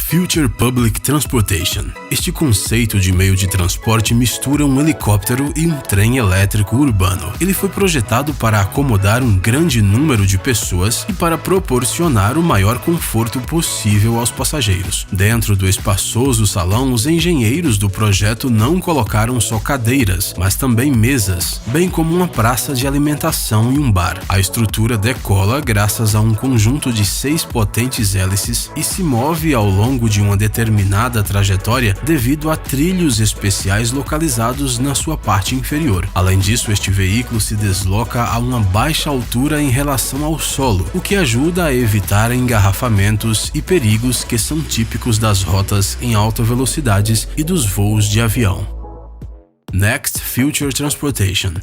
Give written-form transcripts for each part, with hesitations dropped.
Future Public Transportation. Este conceito de meio de transporte mistura um helicóptero e um trem elétrico urbano. Ele foi projetado para acomodar um grande número de pessoas e para proporcionar o maior conforto possível aos passageiros. Dentro do espaçoso salão, os engenheiros do projeto não colocaram só cadeiras, mas também mesas, bem como uma praça de alimentação e um bar. A estrutura decola graças a um conjunto de 6 potentes hélices e se move ao longo de uma determinada trajetória devido a trilhos especiais localizados na sua parte inferior. Além disso, este veículo se desloca a uma baixa altura em relação ao solo, o que ajuda a evitar engarrafamentos e perigos que são típicos das rotas em alta velocidades e dos voos de avião. Next Future Transportation.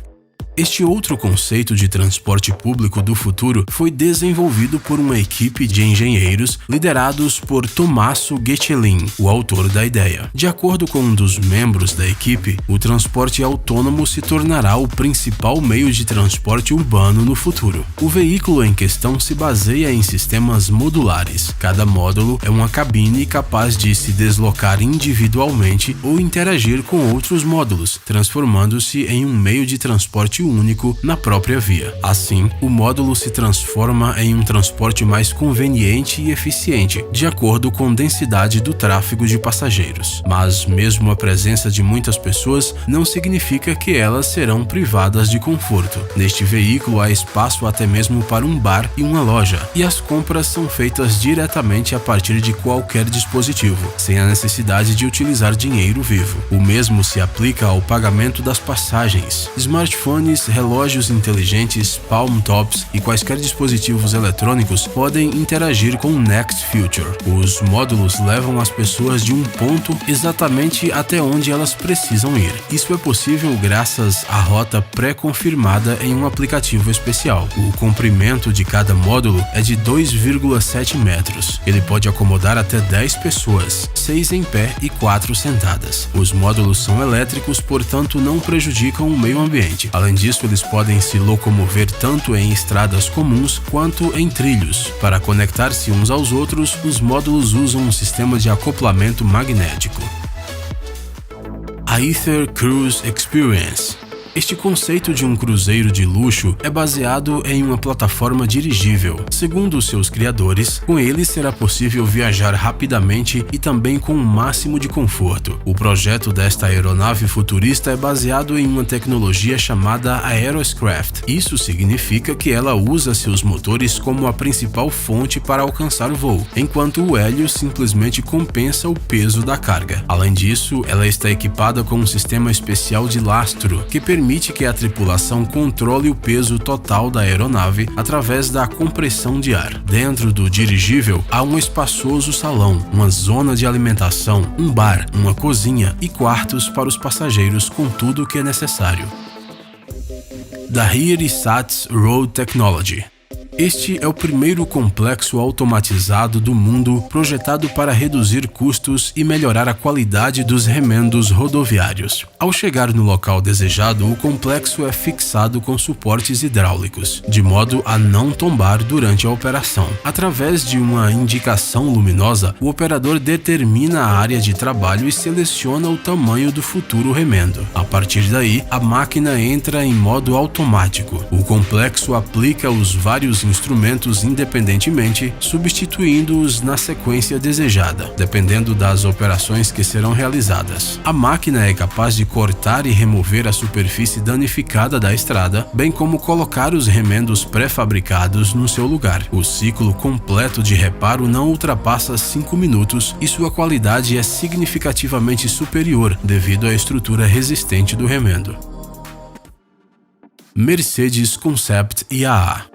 Este outro conceito de transporte público do futuro foi desenvolvido por uma equipe de engenheiros liderados por Tommaso Gettelin, o autor da ideia. De acordo com um dos membros da equipe, o transporte autônomo se tornará o principal meio de transporte urbano no futuro. O veículo em questão se baseia em sistemas modulares. Cada módulo é uma cabine capaz de se deslocar individualmente ou interagir com outros módulos, transformando-se em um meio de transporte único na própria via. Assim, o módulo se transforma em um transporte mais conveniente e eficiente, de acordo com a densidade do tráfego de passageiros. Mas mesmo a presença de muitas pessoas não significa que elas serão privadas de conforto. Neste veículo há espaço até mesmo para um bar e uma loja, e as compras são feitas diretamente a partir de qualquer dispositivo, sem a necessidade de utilizar dinheiro vivo. O mesmo se aplica ao pagamento das passagens. Smartphones, relógios inteligentes, palm tops e quaisquer dispositivos eletrônicos podem interagir com o Next Future. Os módulos levam as pessoas de um ponto exatamente até onde elas precisam ir. Isso é possível graças à rota pré-confirmada em um aplicativo especial. O comprimento de cada módulo é de 2,7 metros. Ele pode acomodar até 10 pessoas, 6 em pé e 4 sentadas. Os módulos são elétricos, portanto não prejudicam o meio ambiente. Além disso, eles podem se locomover tanto em estradas comuns quanto em trilhos. Para conectar-se uns aos outros, os módulos usam um sistema de acoplamento magnético. Aether Cruise Experience. Este conceito de um cruzeiro de luxo é baseado em uma plataforma dirigível. Segundo os seus criadores, com ele será possível viajar rapidamente e também com o máximo de conforto. O projeto desta aeronave futurista é baseado em uma tecnologia chamada Aeroscraft. Isso significa que ela usa seus motores como a principal fonte para alcançar o voo, enquanto o hélio simplesmente compensa o peso da carga. Além disso, ela está equipada com um sistema especial de lastro que permite que a tripulação controle o peso total da aeronave através da compressão de ar. Dentro do dirigível há um espaçoso salão, uma zona de alimentação, um bar, uma cozinha e quartos para os passageiros com tudo o que é necessário. Dahir Sats Road Technology. Este é o primeiro complexo automatizado do mundo projetado para reduzir custos e melhorar a qualidade dos remendos rodoviários. Ao chegar no local desejado, o complexo é fixado com suportes hidráulicos, de modo a não tombar durante a operação. Através de uma indicação luminosa, o operador determina a área de trabalho e seleciona o tamanho do futuro remendo. A partir daí, a máquina entra em modo automático. O complexo aplica os vários instrumentos independentemente, substituindo-os na sequência desejada, dependendo das operações que serão realizadas. A máquina é capaz de cortar e remover a superfície danificada da estrada, bem como colocar os remendos pré-fabricados no seu lugar. O ciclo completo de reparo não ultrapassa 5 minutos e sua qualidade é significativamente superior devido à estrutura resistente do remendo. Mercedes Concept IAA.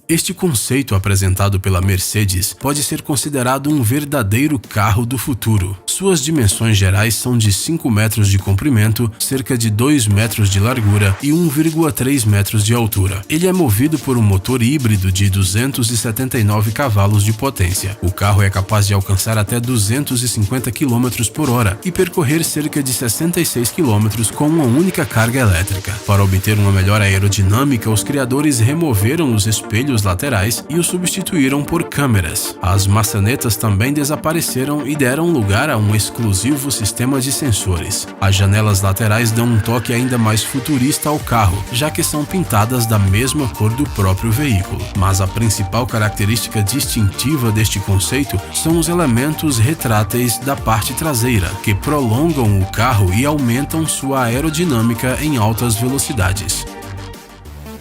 Este conceito apresentado pela Mercedes pode ser considerado um verdadeiro carro do futuro. Suas dimensões gerais são de 5 metros de comprimento, cerca de 2 metros de largura e 1,3 metros de altura. Ele é movido por um motor híbrido de 279 cavalos de potência. O carro é capaz de alcançar até 250 km por hora e percorrer cerca de 66 km com uma única carga elétrica. Para obter uma melhor aerodinâmica, os criadores removeram os espelhos vidros laterais e os substituíram por câmeras. As maçanetas também desapareceram e deram lugar a um exclusivo sistema de sensores. As janelas laterais dão um toque ainda mais futurista ao carro, já que são pintadas da mesma cor do próprio veículo. Mas a principal característica distintiva deste conceito são os elementos retráteis da parte traseira, que prolongam o carro e aumentam sua aerodinâmica em altas velocidades.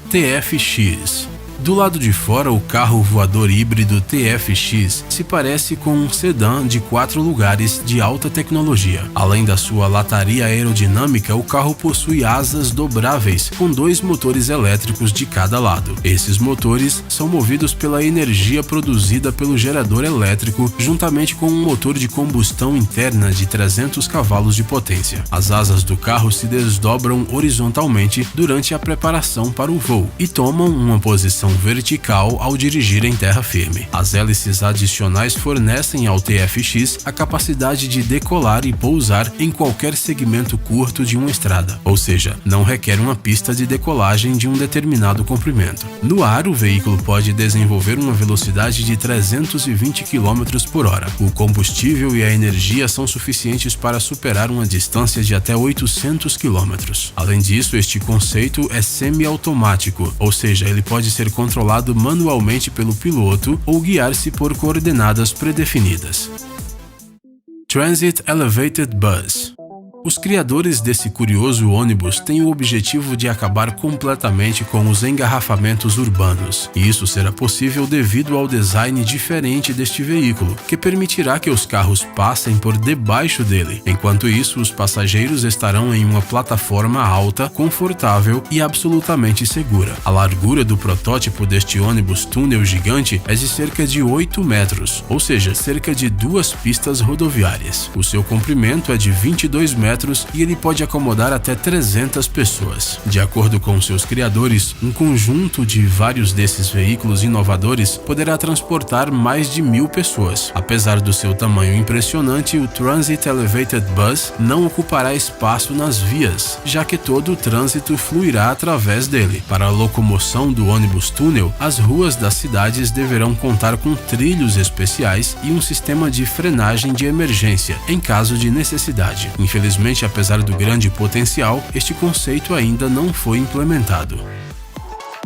TFX. Do lado de fora, o carro voador híbrido TFX se parece com um sedã de 4 lugares de alta tecnologia. Além da sua lataria aerodinâmica, o carro possui asas dobráveis com 2 motores elétricos de cada lado. Esses motores são movidos pela energia produzida pelo gerador elétrico, juntamente com um motor de combustão interna de 300 cavalos de potência. As asas do carro se desdobram horizontalmente durante a preparação para o voo e tomam uma posição vertical ao dirigir em terra firme. As hélices adicionais fornecem ao TFX a capacidade de decolar e pousar em qualquer segmento curto de uma estrada, ou seja, não requer uma pista de decolagem de um determinado comprimento. No ar, o veículo pode desenvolver uma velocidade de 320 km por hora. O combustível e a energia são suficientes para superar uma distância de até 800 km. Além disso, este conceito é semi-automático, ou seja, ele pode ser controlado manualmente pelo piloto ou guiar-se por coordenadas predefinidas. Transit Elevated Bus. Os criadores desse curioso ônibus têm o objetivo de acabar completamente com os engarrafamentos urbanos, e isso será possível devido ao design diferente deste veículo, que permitirá que os carros passem por debaixo dele. Enquanto isso, os passageiros estarão em uma plataforma alta, confortável e absolutamente segura. A largura do protótipo deste ônibus túnel gigante é de cerca de 8 metros, ou seja, cerca de 2 pistas rodoviárias. O seu comprimento é de 22 metros e ele pode acomodar até 300 pessoas. De acordo com seus criadores, um conjunto de vários desses veículos inovadores poderá transportar mais de 1000 pessoas. Apesar do seu tamanho impressionante, o Transit Elevated Bus não ocupará espaço nas vias, já que todo o trânsito fluirá através dele. Para a locomoção do ônibus túnel, as ruas das cidades deverão contar com trilhos especiais e um sistema de frenagem de emergência, em caso de necessidade. Infelizmente, apesar do grande potencial, este conceito ainda não foi implementado.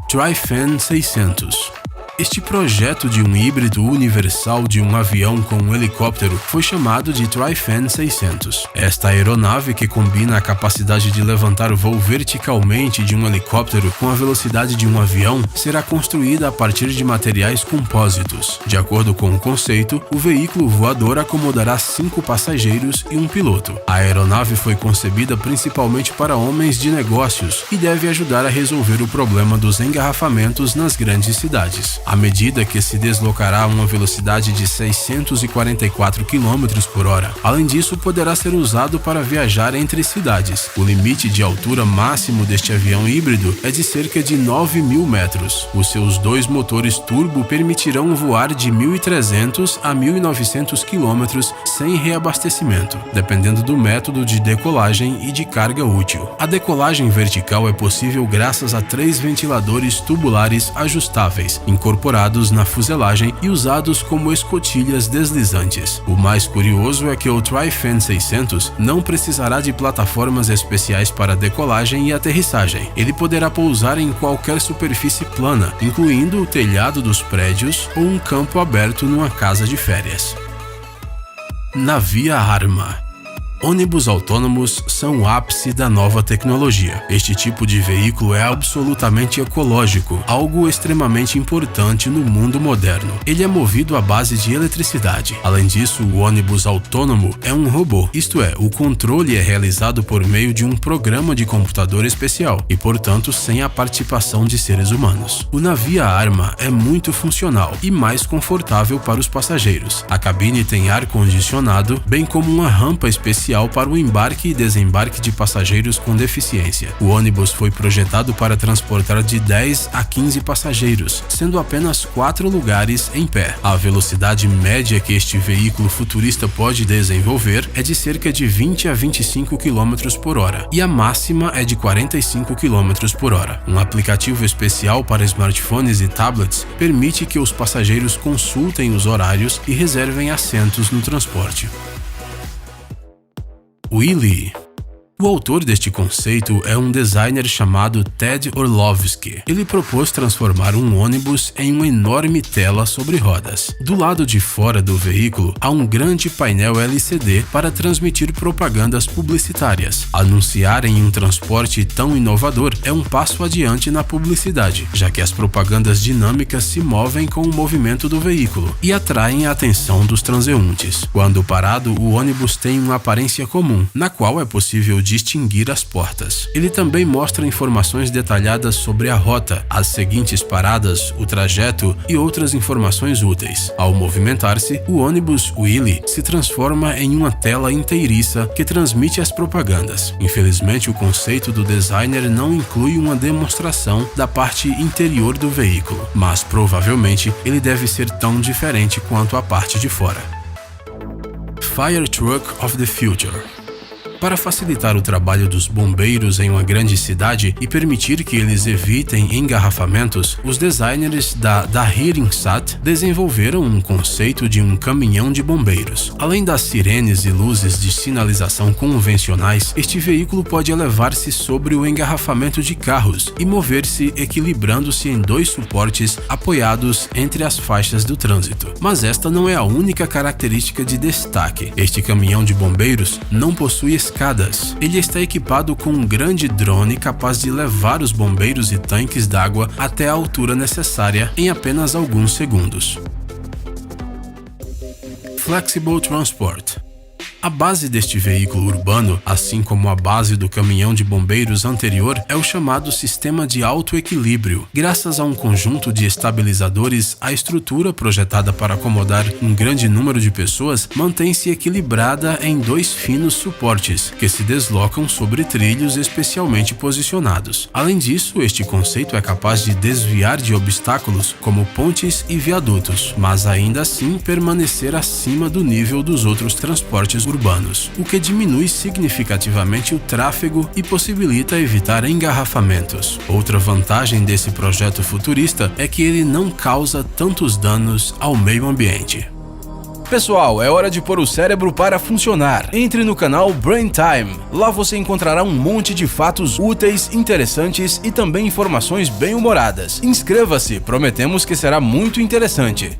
Tryfan 600. Este projeto de um híbrido universal de um avião com um helicóptero foi chamado de Tryfan 600. Esta aeronave, que combina a capacidade de levantar voo verticalmente de um helicóptero com a velocidade de um avião, será construída a partir de materiais compósitos. De acordo com o conceito, o veículo voador acomodará 5 passageiros e um piloto. A aeronave foi concebida principalmente para homens de negócios e deve ajudar a resolver o problema dos engarrafamentos nas grandes cidades. À medida que se deslocará a uma velocidade de 644 km por hora. Além disso, poderá ser usado para viajar entre cidades. O limite de altura máximo deste avião híbrido é de cerca de 9.000 metros. Os seus 2 motores turbo permitirão voar de 1.300 a 1.900 km sem reabastecimento, dependendo do método de decolagem e de carga útil. A decolagem vertical é possível graças a 3 ventiladores tubulares ajustáveis, incorporados na fuselagem e usados como escotilhas deslizantes. O mais curioso é que o Tryfan 600 não precisará de plataformas especiais para decolagem e aterrissagem. Ele poderá pousar em qualquer superfície plana, incluindo o telhado dos prédios ou um campo aberto numa casa de férias. Navia Arma. Ônibus autônomos são o ápice da nova tecnologia. Este tipo de veículo é absolutamente ecológico, algo extremamente importante no mundo moderno. Ele é movido à base de eletricidade. Além disso, o ônibus autônomo é um robô, isto é, o controle é realizado por meio de um programa de computador especial e, portanto, sem a participação de seres humanos. O Navia Arma é muito funcional e mais confortável para os passageiros. A cabine tem ar-condicionado, bem como uma rampa especial especial para o embarque e desembarque de passageiros com deficiência. O ônibus foi projetado para transportar de 10 a 15 passageiros, sendo apenas 4 lugares em pé. A velocidade média que este veículo futurista pode desenvolver é de cerca de 20 a 25 km por hora e a máxima é de 45 km por hora. Um aplicativo especial para smartphones e tablets permite que os passageiros consultem os horários e reservem assentos no transporte. Wheelie. O autor deste conceito é um designer chamado Ted Orlovsky. Ele propôs transformar um ônibus em uma enorme tela sobre rodas. Do lado de fora do veículo há um grande painel LCD para transmitir propagandas publicitárias. Anunciar em um transporte tão inovador é um passo adiante na publicidade, já que as propagandas dinâmicas se movem com o movimento do veículo e atraem a atenção dos transeuntes. Quando parado, o ônibus tem uma aparência comum, na qual é possível distinguir as portas. Ele também mostra informações detalhadas sobre a rota, as seguintes paradas, o trajeto e outras informações úteis. Ao movimentar-se, o ônibus Wheelie se transforma em uma tela inteiriça que transmite as propagandas. Infelizmente, o conceito do designer não inclui uma demonstração da parte interior do veículo, mas provavelmente ele deve ser tão diferente quanto a parte de fora. Fire Truck of the Future. Para facilitar o trabalho dos bombeiros em uma grande cidade e permitir que eles evitem engarrafamentos, os designers da Daher Insight desenvolveram um conceito de um caminhão de bombeiros. Além das sirenes e luzes de sinalização convencionais, este veículo pode elevar-se sobre o engarrafamento de carros e mover-se equilibrando-se em 2 suportes apoiados entre as faixas do trânsito. Mas esta não é a única característica de destaque. Este caminhão de bombeiros não possui escadas. Ele está equipado com um grande drone capaz de levar os bombeiros e tanques d'água até a altura necessária em apenas alguns segundos. Flexible Transport. A base deste veículo urbano, assim como a base do caminhão de bombeiros anterior, é o chamado sistema de autoequilíbrio. Graças a um conjunto de estabilizadores, a estrutura projetada para acomodar um grande número de pessoas mantém-se equilibrada em 2 finos suportes, que se deslocam sobre trilhos especialmente posicionados. Além disso, este conceito é capaz de desviar de obstáculos como pontes e viadutos, mas ainda assim permanecer acima do nível dos outros transportes urbanos, o que diminui significativamente o tráfego e possibilita evitar engarrafamentos. Outra vantagem desse projeto futurista é que ele não causa tantos danos ao meio ambiente. Pessoal, é hora de pôr o cérebro para funcionar. Entre no canal Brain Time. Lá você encontrará um monte de fatos úteis, interessantes e também informações bem-humoradas. Inscreva-se, prometemos que será muito interessante.